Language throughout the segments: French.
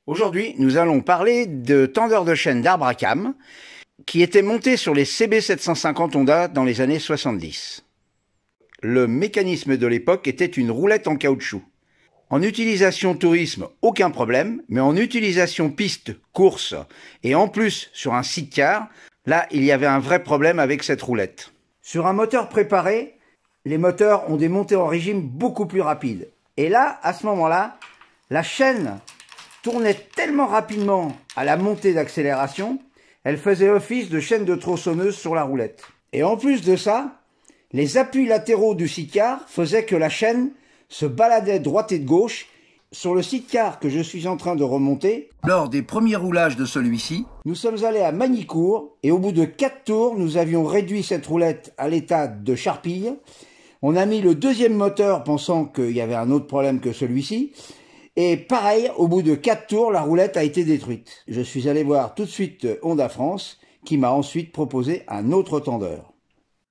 Aujourd'hui, nous allons parler de tendeurs de chaîne d'arbre à cames qui étaient montés sur les CB750 Honda dans les années 70. Le mécanisme de l'époque était une roulette en caoutchouc. En utilisation tourisme, aucun problème, mais en utilisation piste, course et en plus sur un sidecar, là il y avait un vrai problème avec cette roulette. Sur un moteur préparé, les moteurs ont des montées en régime beaucoup plus rapides. Et là, à ce moment-là, la chaîne tournait tellement rapidement à la montée d'accélération, elle faisait office de chaîne de tronçonneuse sur la roulette. Et en plus de ça, les appuis latéraux du sidecar faisaient que la chaîne se baladait droite et de gauche. Sur le sidecar que je suis en train de remonter, lors des premiers roulages de celui-ci, nous sommes allés à Magny-Cours et au bout de 4 tours, nous avions réduit cette roulette à l'état de charpille. On a mis le deuxième moteur pensant qu'il y avait un autre problème que celui-ci. Et pareil, au bout de 4 tours, la roulette a été détruite. Je suis allé voir tout de suite Honda France, qui m'a ensuite proposé un autre tendeur.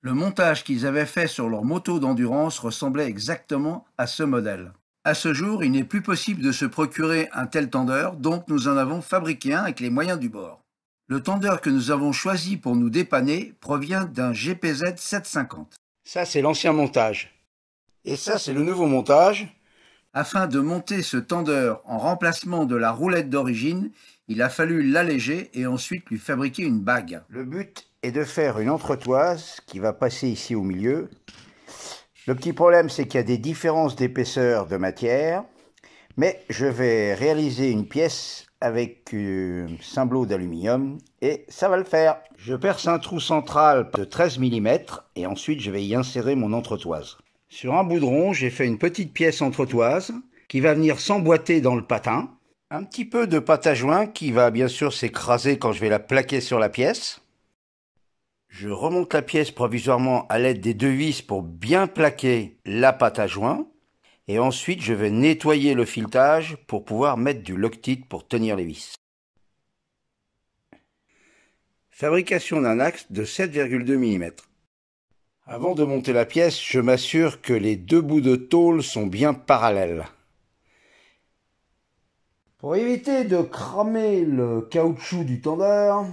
Le montage qu'ils avaient fait sur leur moto d'endurance ressemblait exactement à ce modèle. À ce jour, il n'est plus possible de se procurer un tel tendeur, donc nous en avons fabriqué un avec les moyens du bord. Le tendeur que nous avons choisi pour nous dépanner provient d'un GPZ 750. Ça, c'est l'ancien montage. Et ça, c'est le nouveau montage. Afin de monter ce tendeur en remplacement de la roulette d'origine, il a fallu l'alléger et ensuite lui fabriquer une bague. Le but est de faire une entretoise qui va passer ici au milieu. Le petit problème, c'est qu'il y a des différences d'épaisseur de matière, mais je vais réaliser une pièce avec un cymblot d'aluminium et ça va le faire. Je perce un trou central de 13 mm et ensuite je vais y insérer mon entretoise. Sur un boudron, j'ai fait une petite pièce entretoise qui va venir s'emboîter dans le patin. Un petit peu de pâte à joint qui va bien sûr s'écraser quand je vais la plaquer sur la pièce. Je remonte la pièce provisoirement à l'aide des deux vis pour bien plaquer la pâte à joint. Et ensuite, je vais nettoyer le filetage pour pouvoir mettre du Loctite pour tenir les vis. Fabrication d'un axe de 7,2 mm. Avant de monter la pièce, je m'assure que les deux bouts de tôle sont bien parallèles. Pour éviter de cramer le caoutchouc du tendeur,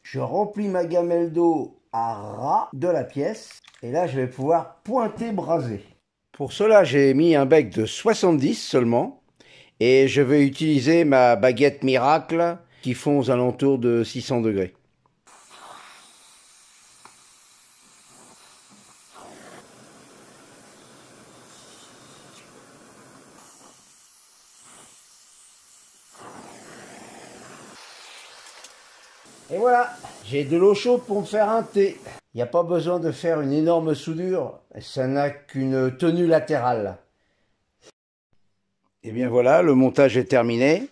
je remplis ma gamelle d'eau à ras de la pièce et là je vais pouvoir pointer braser. Pour cela, j'ai mis un bec de 70 seulement et je vais utiliser ma baguette miracle qui fond aux alentours de 600 degrés. Et voilà, j'ai de l'eau chaude pour me faire un thé. Il n'y a pas besoin de faire une énorme soudure, ça n'a qu'une tenue latérale. Et bien voilà, le montage est terminé.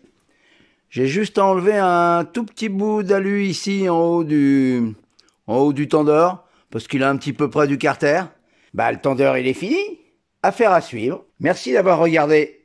J'ai juste enlevé un tout petit bout d'alu ici en haut du tendeur, parce qu'il est un petit peu près du carter. Le tendeur il est fini. Affaire à suivre. Merci d'avoir regardé.